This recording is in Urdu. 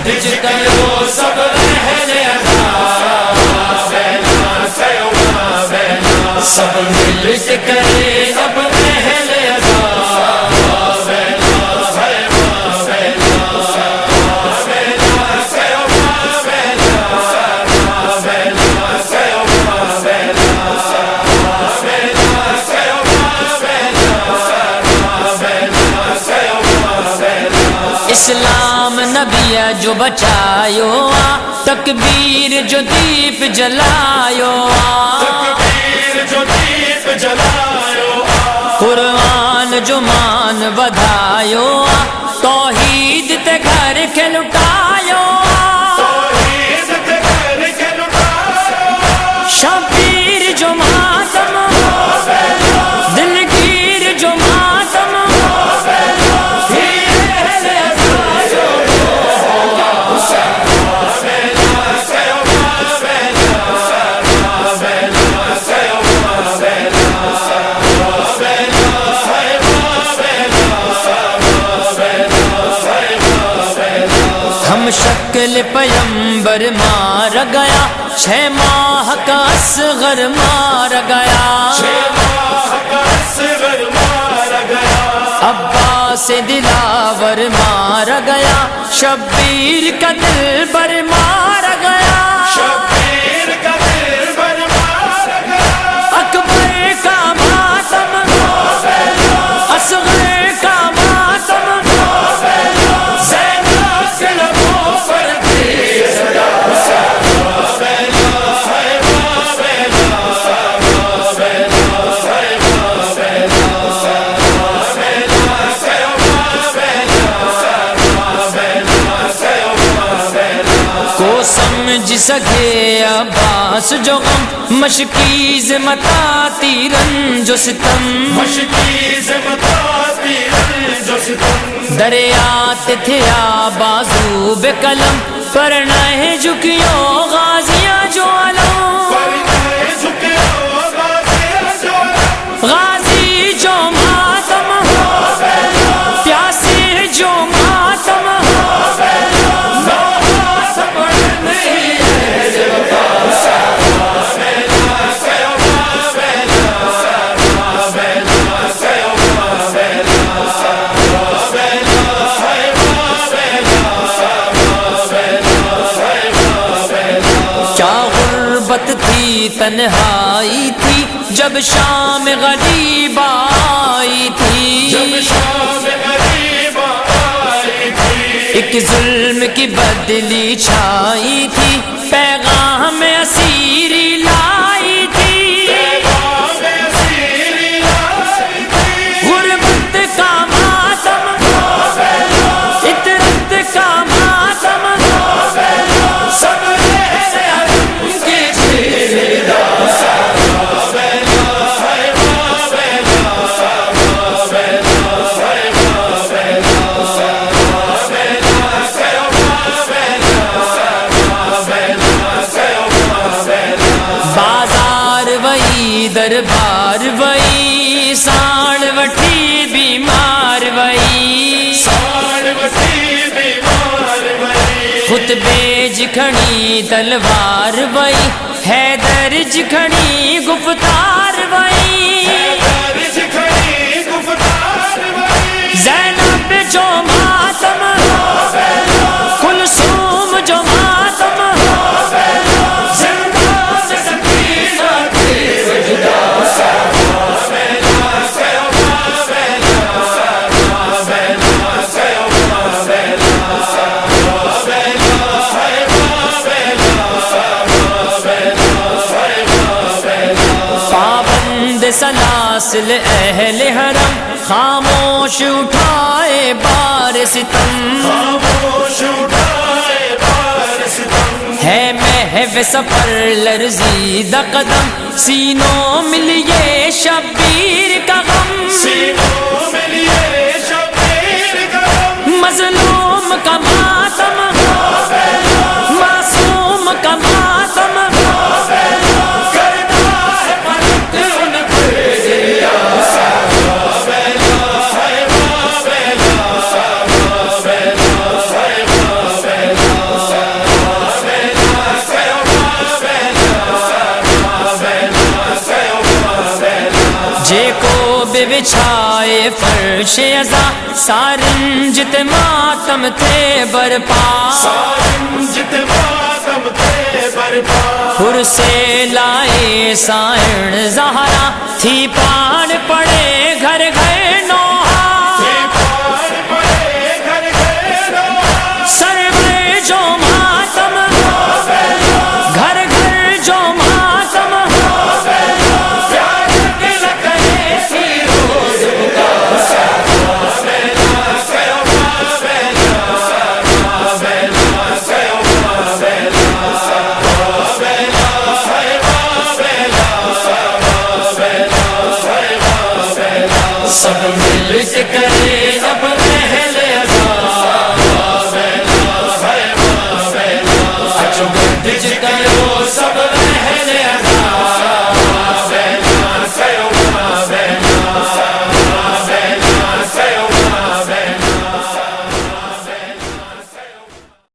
وچ کرو سب اہل ادا سب مل کے کرے اب اہل ادا اسلام نبی جو بچایو تکبیر جو دیپ جلایو قرآن جو مان بدھایو توحید تے گھر کے لٹایو شبیر جو ماتم دلگیر جو ماتم شکل پیمبر مار گیا 6 ماہ کا اصغر مار گیا عباس دلاور مار گیا شبیر کا دل بر مار گیا اکبر کا ماتم اصغر کا ماتم سمجھ سکے عباس جو غم مشکیز متا تیرن جو ستم دریات تھیا بازو بے قلم پر نہ جھکیو غازیاں جو علم غازی جو ماتم پیاسی جو ماتم تھی تنہائی تھی جب شام غریب آئی تھی ایک ظلم کی بدلی چھائی تھی پیغام اسیری لائی تھی غربت کا ماتم اطرت کا ماتم سب دربار وئی ساڑ وٹھی بیمار وئی خطبے جکھڑی تلوار وئی حیدر جکھڑی گفتار وئی زینب جو ماتم کلثوم جو ماتم سلاسل اہل حرم خاموش اٹھائے بار ستم ہے محو سفر لرزیدہ قدم سینوں میں لیے شبیر کا غم مظلوم کا ماتم معصوم کا ماتم بچھائے فرش عزا سارنجت ماتم تھے برپا سارنجت ماتم تھے برپا پھر سے لائے سائن زہرا تھی پان پڑے گھر گھر نوحہ پار پڑے گھر گھر نوحہ سرور جو ماتم گھر گھر جو ماتم پیار دل کرے سی روز سب مل کے کرے جب